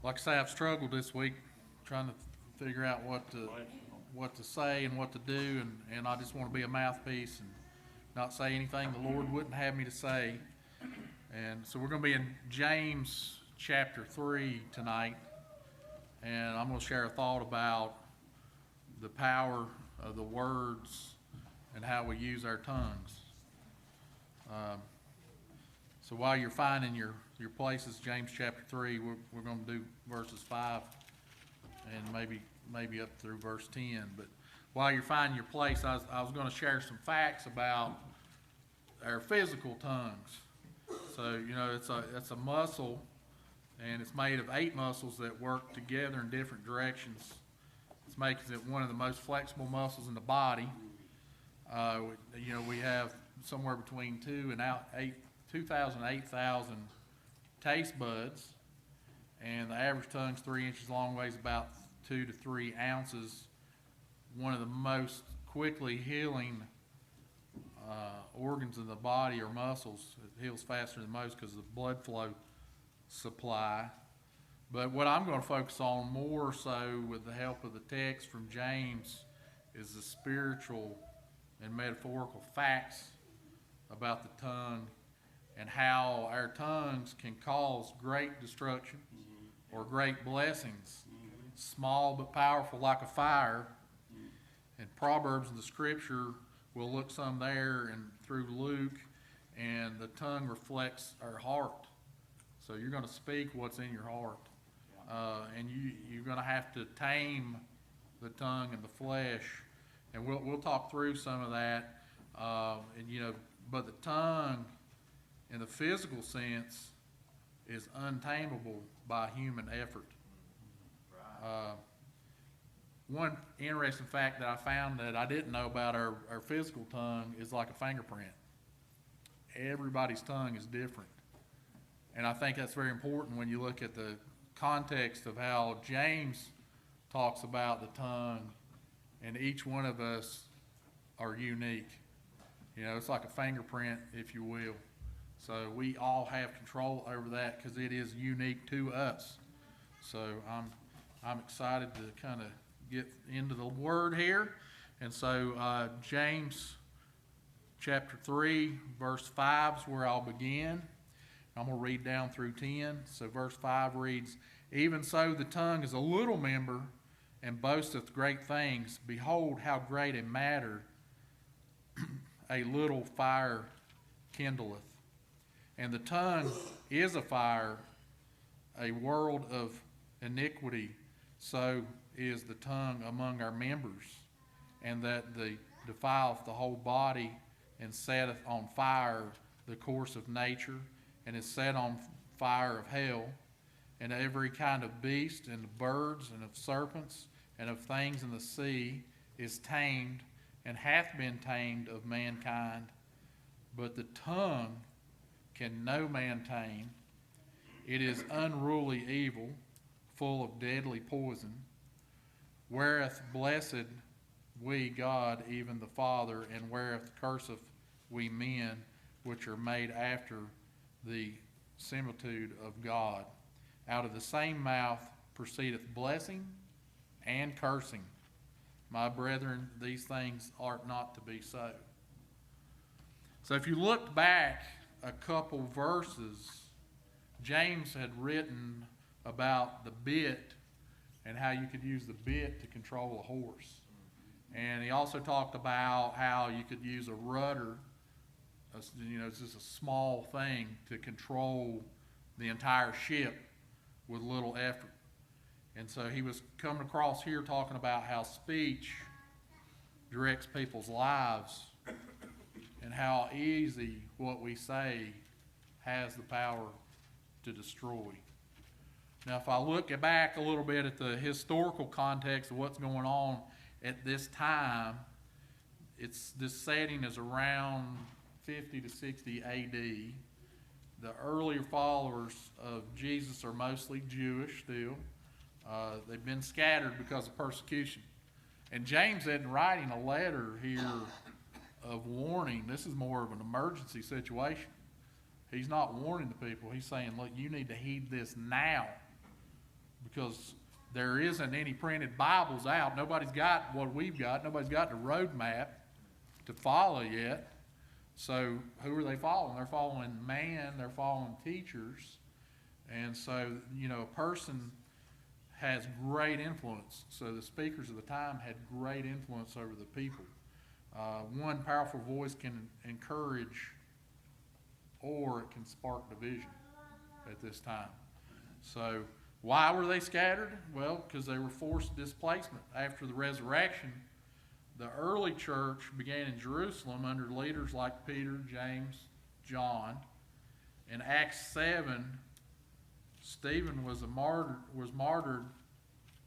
Like I say, I've struggled this week trying to figure out what to say and what to do, and I just want to be a mouthpiece and not say anything the Lord wouldn't have me to say. And so we're going to be in James chapter 3 tonight, and I'm going to share a thought about the power of the words and how we use our tongues. So while you're finding your places, James chapter 3, we're going to do verses 5 and maybe up through verse 10. But while you're finding your place, I was going to share some facts about our physical tongues. So, it's a muscle, and it's made of 8 muscles that work together in different directions. It makes it one of the most flexible muscles in the body. We have somewhere between 2,000 and 8,000 taste buds, and the average tongue's 3 inches long, weighs about 2 to 3 ounces. One of the most quickly healing organs in the body or muscles. It heals faster than most because of the blood flow supply. But what I'm going to focus on more so with the help of the text from James is the spiritual and metaphorical facts about the tongue and how our tongues can cause great destruction or great blessings, small but powerful like a fire. And Proverbs in the scripture, we'll look some there and through Luke, and the tongue reflects our heart. So you're going to speak what's in your heart. And you're going to have to tame the tongue and the flesh. And we'll talk through some of that. But the tongue in the physical sense is untamable by human effort. One interesting fact that I found that I didn't know about our physical tongue is like a fingerprint. Everybody's tongue is different. And I think that's very important when you look at the context of how James talks about the tongue, and each one of us are unique. It's like a fingerprint, if you will. So we all have control over that because it is unique to us. So I'm excited to kind of get into the word here. And so James chapter 3, verse 5 is where I'll begin. I'm going to read down through 10. So verse 5 reads, "Even so the tongue is a little member, and boasteth great things. Behold, how great a matter a little fire kindleth. And the tongue is a fire, a world of iniquity. So is the tongue among our members, and that defileth the whole body, and setteth on fire the course of nature, and is set on fire of hell. And every kind of beast, and of birds, and of serpents, and of things in the sea is tamed, and hath been tamed of mankind. But the tongue can no man tame. It is unruly evil, full of deadly poison, wherewith blessed we God, even the Father, and wherewith curseth we men, which are made after the similitude of God. Out of the same mouth proceedeth blessing and cursing. My brethren, these things ought not to be so." So if you look back a couple verses, James had written about the bit and how you could use the bit to control a horse. And he also talked about how you could use a rudder, it's just a small thing, to control the entire ship with little effort. And so he was coming across here talking about how speech directs people's lives and how easy what we say has the power to destroy. Now, if I look back a little bit at the historical context of what's going on at this time, this setting is around 50 to 60 AD. The earlier followers of Jesus are mostly Jewish still. They've been scattered because of persecution. And James isn't writing a letter here of warning. This is more of an emergency situation. He's not warning the people. He's saying, look, you need to heed this now because there isn't any printed Bibles out. Nobody's got what we've got. Nobody's got the roadmap to follow yet. So who are they following? They're following man. They're following teachers. And so, you know, a person has great influence. So the speakers of the time had great influence over the people. One powerful voice can encourage, or it can spark division at this time. So why were they scattered? Well, because they were forced displacement. After the resurrection, the early church began in Jerusalem under leaders like Peter, James, John. In Acts 7, Stephen was martyred,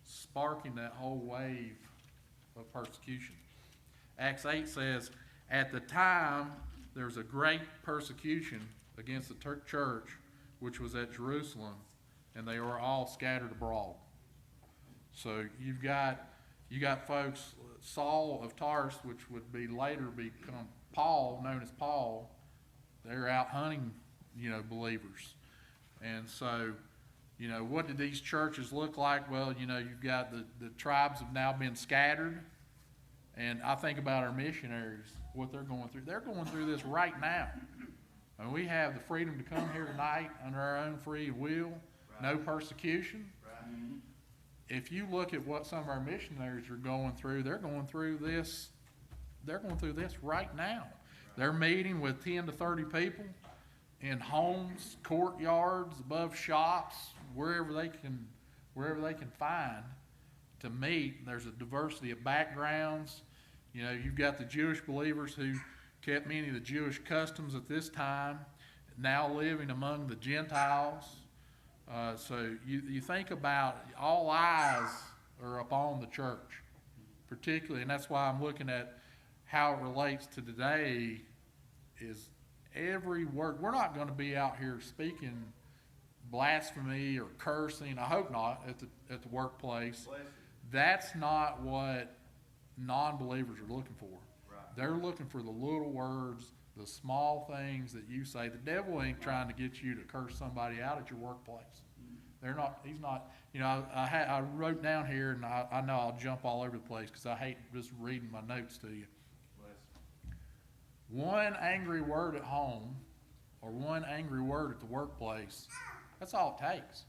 sparking that whole wave of persecution. Acts 8 says, at the time there was a great persecution against the church, which was at Jerusalem, and they were all scattered abroad. So you got folks, Saul of Tarsus, which would be later become Paul, known as Paul. They're out hunting, you know, believers. And so, you know, what did these churches look like? Well, you know, you've got the tribes have now been scattered. And I think about our missionaries, what they're going through. They're going through this right now. And we have the freedom to come here tonight under our own free will, no persecution. If you look at what some of our missionaries are going through, they're going through this right now. They're meeting with 10 to 30 people in homes, courtyards, above shops, wherever they can find to meet. There's a diversity of backgrounds. You know, you've got the Jewish believers who kept many of the Jewish customs at this time, now living among the Gentiles. So you think about, all eyes are upon the church, particularly, and that's why I'm looking at how it relates to today. Is every word. We're not going to be out here speaking blasphemy or cursing. I hope not at the workplace. That's not what non-believers are looking for. Right. They're looking for the little words, the small things that you say. The devil ain't trying to get you to curse somebody out at your workplace. They're not. He's not. You know, I wrote down here, and I know I'll jump all over the place because I hate just reading my notes to you. One angry word at home or one angry word at the workplace, that's all it takes.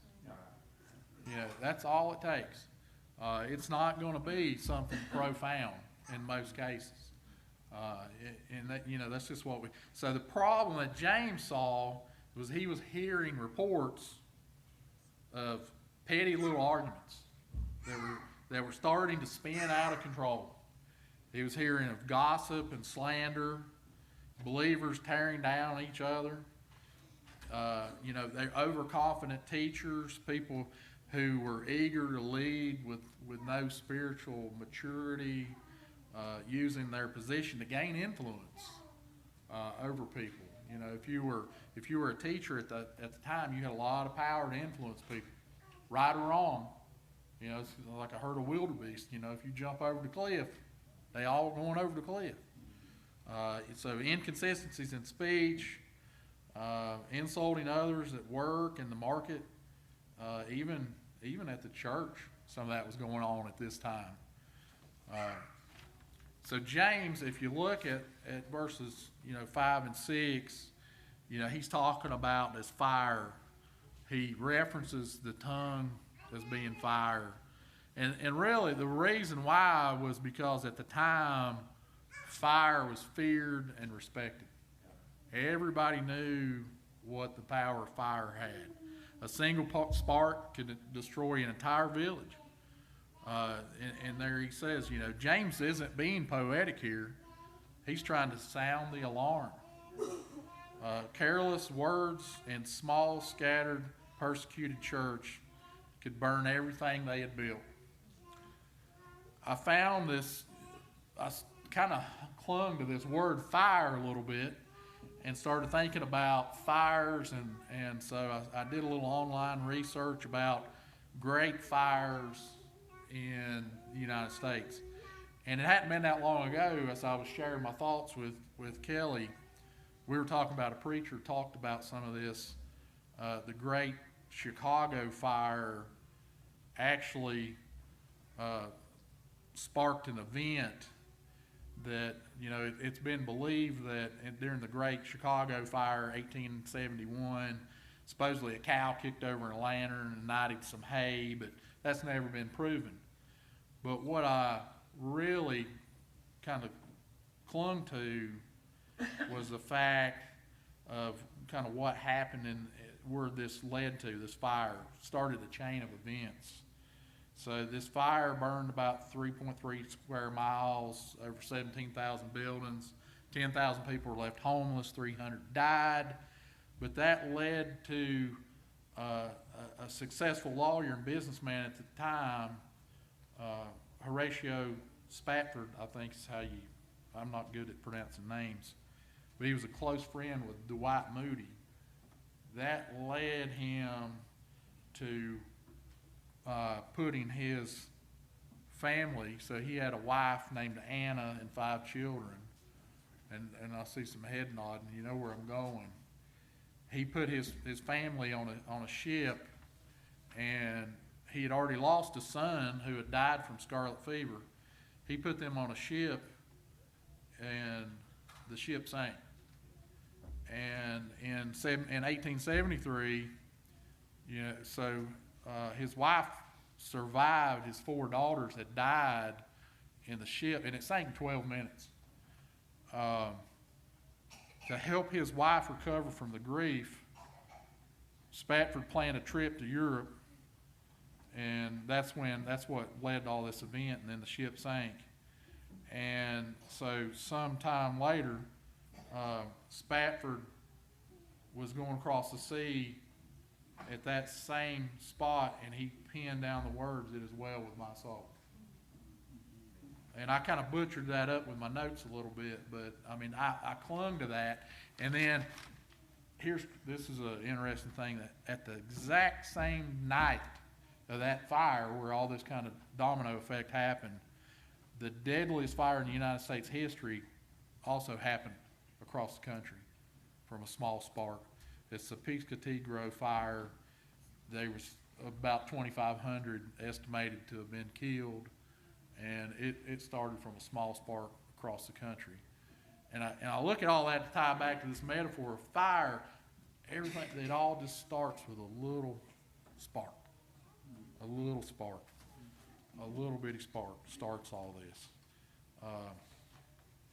Yeah, that's all it takes. It's not going to be something profound in most cases. And that, you know, that's just what we. So the problem that James saw was he was hearing reports of petty little arguments that were starting to spin out of control. He was hearing of gossip and slander, believers tearing down each other. You know, they're overconfident teachers, people who were eager to lead with no spiritual maturity, using their position to gain influence over people. You know, if you were a teacher at the time, you had a lot of power to influence people, right or wrong. You know, it's like a herd of wildebeest. You know, if you jump over the cliff, they all going over the cliff. So inconsistencies in speech, insulting others at work and the market, even at the church, some of that was going on at this time. So James, if you look at verses 5 and 6, he's talking about this fire. He references the tongue as being fire, and really the reason why was because at the time fire was feared and respected. Everybody knew what the power of fire had. A single spark could destroy an entire village. And there he says, James isn't being poetic here. He's trying to sound the alarm. Careless words in small, scattered, persecuted church could burn everything they had built. I found this, I kind of clung to this word fire a little bit and started thinking about fires, and so I did a little online research about great fires in the United States. And it hadn't been that long ago, as I was sharing my thoughts with Kelly, we were talking about, a preacher talked about some of this, the great Chicago fire actually sparked an event that, it's been believed that during the Great Chicago Fire, 1871, supposedly a cow kicked over a lantern and ignited some hay, but that's never been proven. But what I really kind of clung to was the fact of kind of what happened and where this led to. This fire started a chain of events. So this fire burned about 3.3 square miles, over 17,000 buildings, 10,000 people were left homeless, 300 died. But that led to a successful lawyer and businessman at the time, Horatio Smethport, I think is how I'm not good at pronouncing names, but he was a close friend with Dwight Moody. That led him to putting his family, so he had a wife named Anna and 5 children, and I see some head nodding, you know where I'm going. He put his family on a ship, and he had already lost a son who had died from scarlet fever. He put them on a ship, and the ship sank. And in 1873, his wife survived. His 4 daughters had died in the ship, and it sank in 12 minutes. To help his wife recover from the grief, Smethport planned a trip to Europe, and that's what led to all this event, and then the ship sank. And so sometime later, Smethport was going across the sea at that same spot, and he penned down the words, "It is well with my soul." And I kind of butchered that up with my notes a little bit, but I clung to that. And then this is an interesting thing, that at the exact same night of that fire where all this kind of domino effect happened, the deadliest fire in the United States history also happened across the country from a small spark. It's the Piscataqua fire. There was about 2,500 estimated to have been killed, and it started from a small spark across the country. And I look at all that to tie back to this metaphor of fire. Everything, it all just starts with a little spark. A little spark. A little bitty spark starts all this.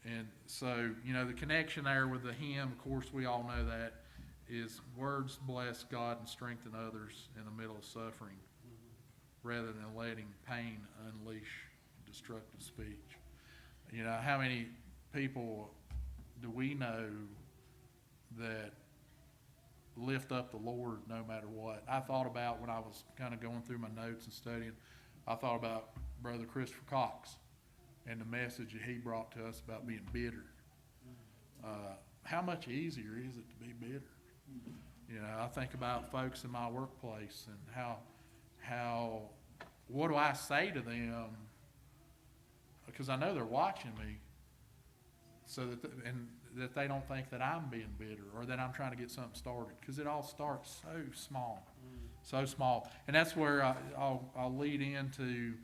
And so, the connection there with the hymn, of course, we all know that, is words bless God and strengthen others in the middle of suffering, rather than letting pain unleash destructive speech. How many people do we know that lift up the Lord no matter what? I thought about, when I was kind of going through my notes and studying, I thought about Brother Christopher Cox and the message that he brought to us about being bitter. How much easier is it to be bitter? I think about folks in my workplace and how what do I say to them? Because I know they're watching me, so that they don't think that I'm being bitter or that I'm trying to get something started. Because it all starts so small, so small, and that's where I'll lead into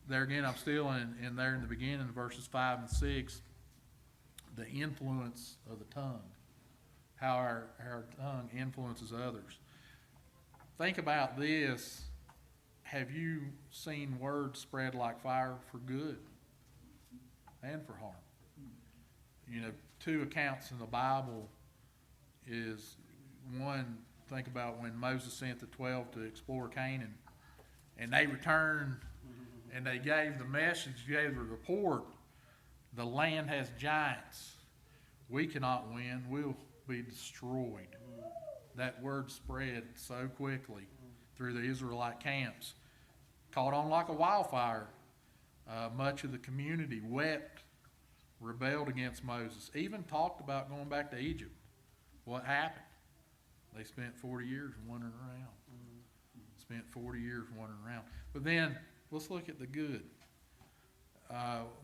there again. I'm still in there in the beginning, verses 5 and 6. The influence of the tongue, how our tongue influences others. Think about this. Have you seen words spread like fire for good and for harm? 2 accounts in the Bible is one, think about when Moses sent the 12 to explore Canaan, and they returned and they gave the message, gave the report, the land has giants. We cannot win. We'll be destroyed. That word spread so quickly through the Israelite camps. Caught on like a wildfire. Much of the community wept, rebelled against Moses, even talked about going back to Egypt. What happened? They spent 40 years wandering around. Spent 40 years wandering around. But then, let's look at the good.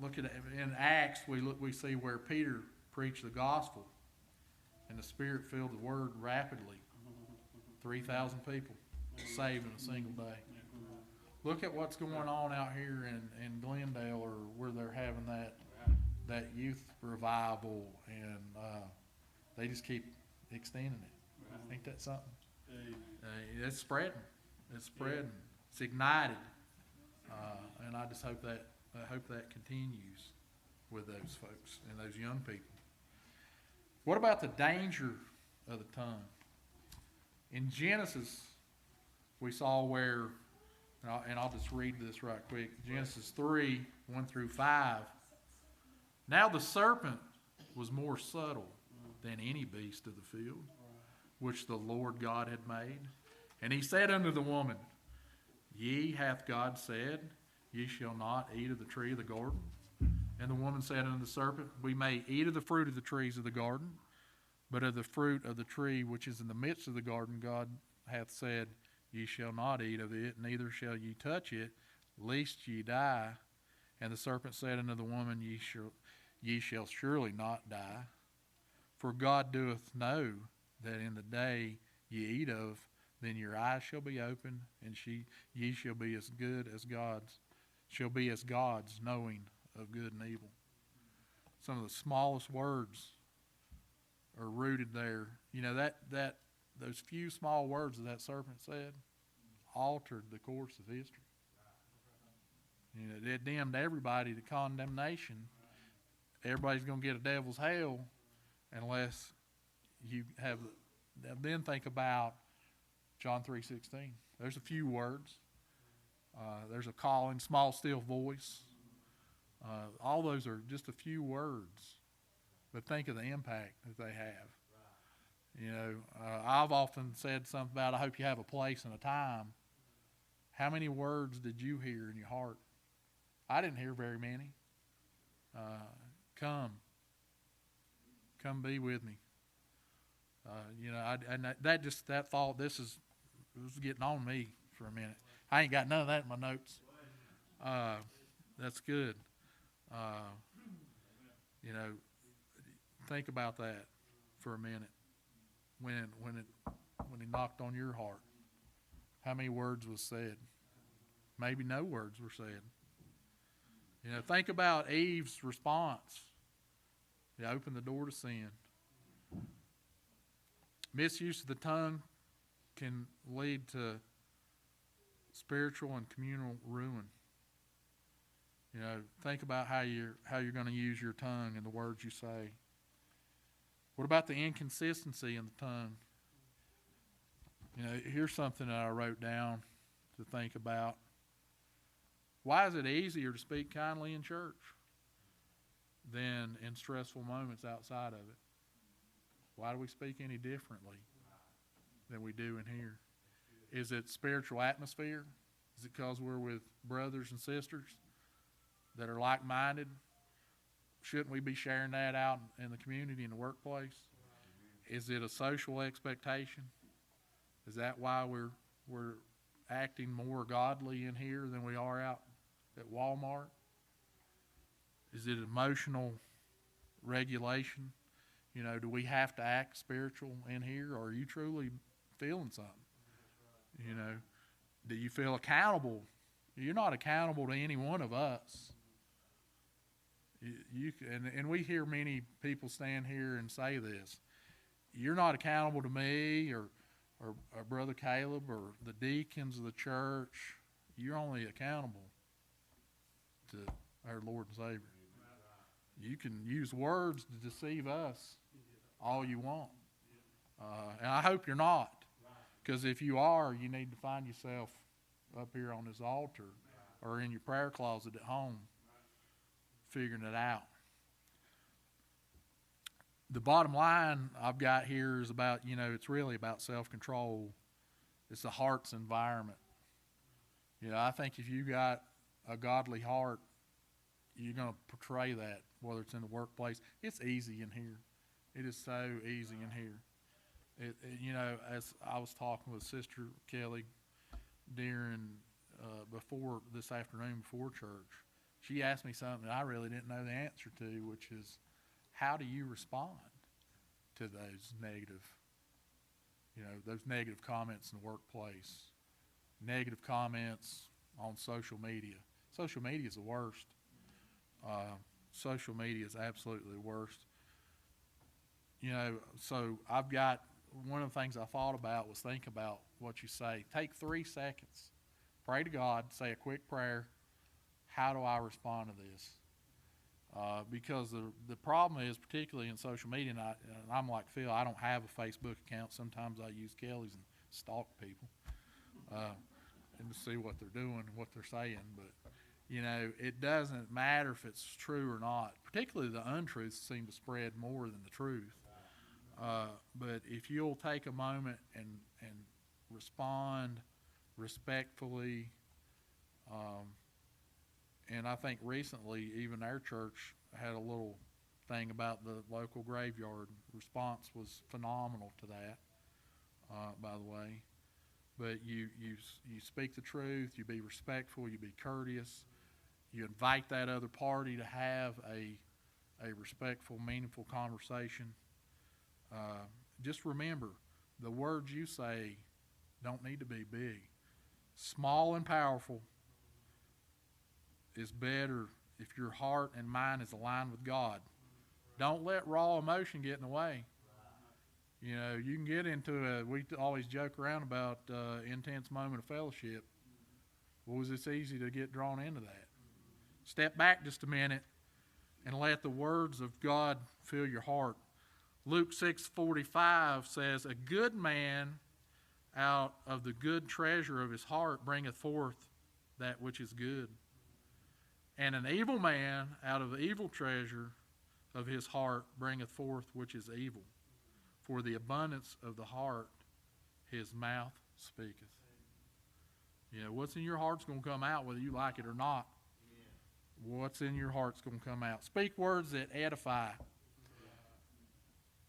Look at in Acts, we see where Peter preached the gospel, and the Spirit filled the word rapidly. 3,000 people saved in a single day. Look at what's going on out here in Glendale, or where they're having that youth revival, and they just keep extending it. Ain't that something? It's spreading. It's spreading. It's ignited, and I just hope that continues with those folks and those young people. What about the danger of the tongue? In Genesis, we saw where, and I'll just read this right quick. Genesis 3, 1 through 5. Now the serpent was more subtle than any beast of the field, which the Lord God had made. And he said unto the woman, Ye hath God said, Ye shall not eat of the tree of the garden? And the woman said unto the serpent, We may eat of the fruit of the trees of the garden, but of the fruit of the tree which is in the midst of the garden, God hath said, Ye shall not eat of it, neither shall ye touch it, lest ye die. And the serpent said unto the woman, Ye shall surely not die. For God doeth know that in the day ye eat of, then your eyes shall be opened, and ye shall be as good as gods, knowing of good and evil. Some of the smallest words are rooted there. You know, those few small words that serpent said altered the course of history. You know, it damned everybody to condemnation. Everybody's going to get a devil's hell unless you have. Then think about John 3:16. There's a few words. There's a calling, small, still voice. All those are just a few words, but think of the impact that they have. You know, I've often said something about, I hope you have a place and a time. How many words did you hear in your heart? I didn't hear very many. Come be with me. You know, that thought, it was getting on me for a minute. I ain't got none of that in my notes. That's good. You know, think about that for a minute. When he knocked on your heart, how many words was said? Maybe no words were said. You know, think about Eve's response. He opened the door to sin. Misuse of the tongue can lead to spiritual and communal ruin. You know, think about how you're going to use your tongue and the words you say. What about the inconsistency in the tongue? You know, here's something that I wrote down to think about. Why is it easier to speak kindly in church than in stressful moments outside of it? Why do we speak any differently than we do in here? Is it spiritual atmosphere? Is it because we're with brothers and sisters that are like-minded? Shouldn't we be sharing that out in the community, in the workplace? Is it a social expectation? Is that why we're acting more godly in here than we are out at Walmart? Is it emotional regulation? You know, do we have to act spiritual in here, or are you truly feeling something? You know, do you feel accountable? You're not accountable to any one of us. And we hear many people stand here and say this. You're not accountable to me or Brother Caleb or the deacons of the church. You're only accountable to our Lord and Savior. You can use words to deceive us all you want. And I hope you're not. Because if you are, you need to find yourself up here on this altar or in your prayer closet at home figuring it out. The bottom line I've got here is about, you know, it's really about self-control. It's the heart's environment. You know, I think if you got a godly heart, you're going to portray that, whether it's in the workplace. It's easy in here. It is so easy in here. You know, as I was talking with Sister Kelly before this afternoon, before church, she asked me something that I really didn't know the answer to, which is, how do you respond to those negative comments in the workplace, negative comments on social media. Social media is the worst. Social media is absolutely the worst. So I've got one of the things I thought about was think about what you say. Take 3 seconds, pray to God, say a quick prayer. How do I respond to this? Because the problem is, particularly in social media, and I'm like Phil, I don't have a Facebook account. Sometimes I use Kelly's and stalk people and to see what they're doing and what they're saying. But, it doesn't matter if it's true or not. Particularly the untruths seem to spread more than the truth. But if you'll take a moment and respond respectfully, and I think recently even our church had a little thing about the local graveyard. Response was phenomenal to that, by the way. But you speak the truth, you be respectful, you be courteous, you invite that other party to have a respectful, meaningful conversation. Just remember, the words you say don't need to be big. Small and powerful is better if your heart and mind is aligned with God. Don't let raw emotion get in the way. You can get into we always joke around about intense moment of fellowship. Well, it's easy to get drawn into that. Step back just a minute and let the words of God fill your heart. Luke 6:45 says, "A good man out of the good treasure of his heart bringeth forth that which is good. And an evil man out of the evil treasure of his heart bringeth forth which is evil. For the abundance of the heart his mouth speaketh." What's in your heart's going to come out whether you like it or not. What's in your heart's going to come out. Speak words that edify.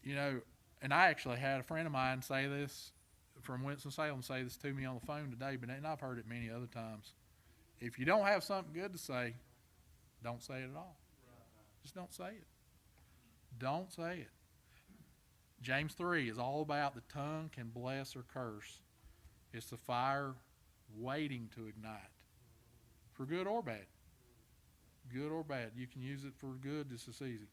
And I actually had a friend of mine say this from Winston-Salem, say this to me on the phone today, and I've heard it many other times. If you don't have something good to say, don't say it at all. Just don't say it. Don't say it. James 3 is all about the tongue can bless or curse. It's the fire waiting to ignite, for good or bad. Good or bad. You can use it for good just as easy.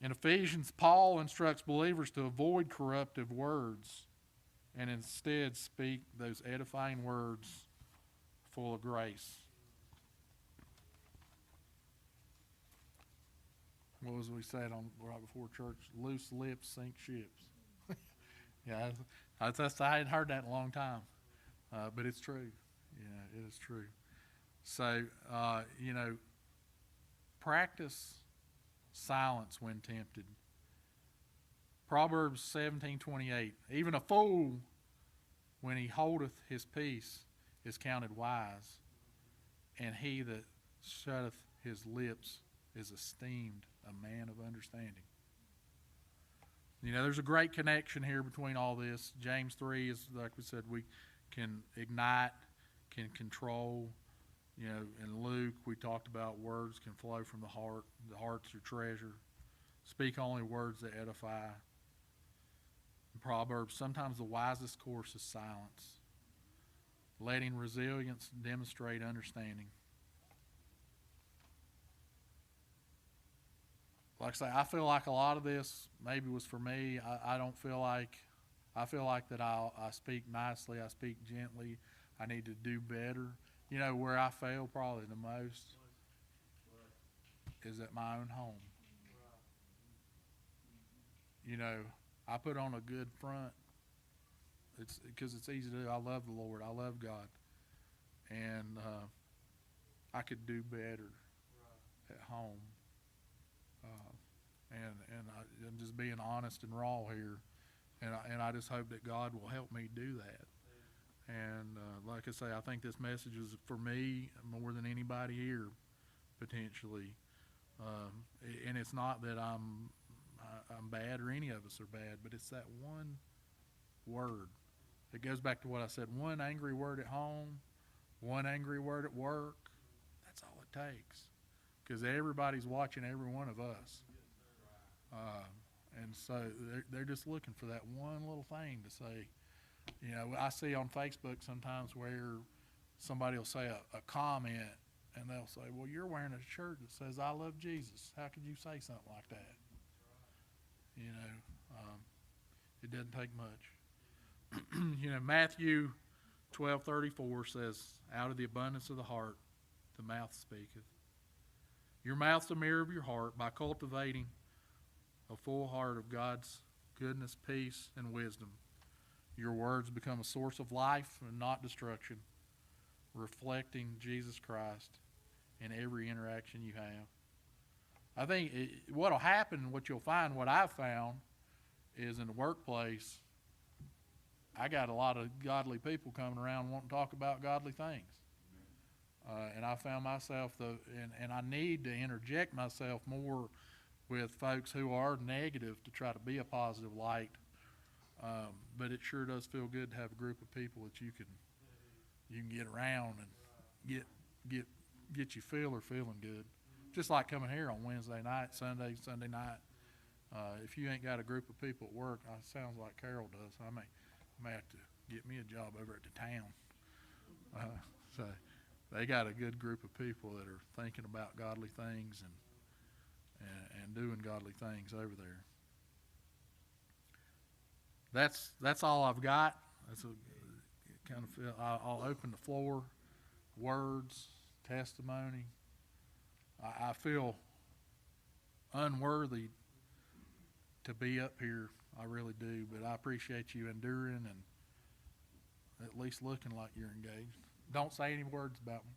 In Ephesians, Paul instructs believers to avoid corruptive words and instead speak those edifying words full of grace. What was we said on right before church? Loose lips sink ships. Yeah, I hadn't heard that in a long time, but it's true. Yeah, it is true. So, practice silence when tempted. Proverbs 17:28. Even a fool, when he holdeth his peace, is counted wise, and he that shutteth his lips is esteemed a man of understanding. There's a great connection here between all this. James 3 is, like we said, we can ignite, can control. In Luke, we talked about words can flow from the heart. The heart's your treasure. Speak only words that edify. In Proverbs, sometimes the wisest course is silence, letting resilience demonstrate understanding. Like I say, I feel like a lot of this maybe was for me. I feel like that I speak nicely, I speak gently. I need to do better. Where I fail probably the most is at my own home. I put on a good front. It's because it's easy to do. I love the Lord. I love God. And I could do better at home. And just being honest and raw here. And I just hope that God will help me do that. And like I say, I think this message is for me more than anybody here, potentially. And it's not that I'm bad or any of us are bad, but it's that one word. It goes back to what I said, one angry word at home, one angry word at work. That's all it takes. Because everybody's watching every one of us. And so they're just looking for that one little thing to say. I see on Facebook sometimes where somebody will say a comment, and they'll say, well, you're wearing a shirt that says, I love Jesus. How could you say something like that? You know, it doesn't take much. You know, Matthew 12:34 says, out of the abundance of the heart, the mouth speaketh. Your mouth's the mirror of your heart. By cultivating a full heart of God's goodness, peace, and wisdom, your words become a source of life and not destruction, reflecting Jesus Christ in every interaction you have. I think what'll happen, what you'll find, what I've found, is in the workplace, I got a lot of godly people coming around wanting to talk about godly things. And I found myself, and I need to interject myself more with folks who are negative to try to be a positive light. But it sure does feel good to have a group of people that you can get around and get you feeling good. Just like coming here on Wednesday night, Sunday night. If you ain't got a group of people at work, it sounds like Carol does. I may have to get me a job over at the town. So they got a good group of people that are thinking about godly things and doing godly things over there. That's all I've got. That's a kind of feel. I'll open the floor. Words, testimony. I feel unworthy to be up here. I really do, but I appreciate you enduring and at least looking like you're engaged. Don't say any words about me.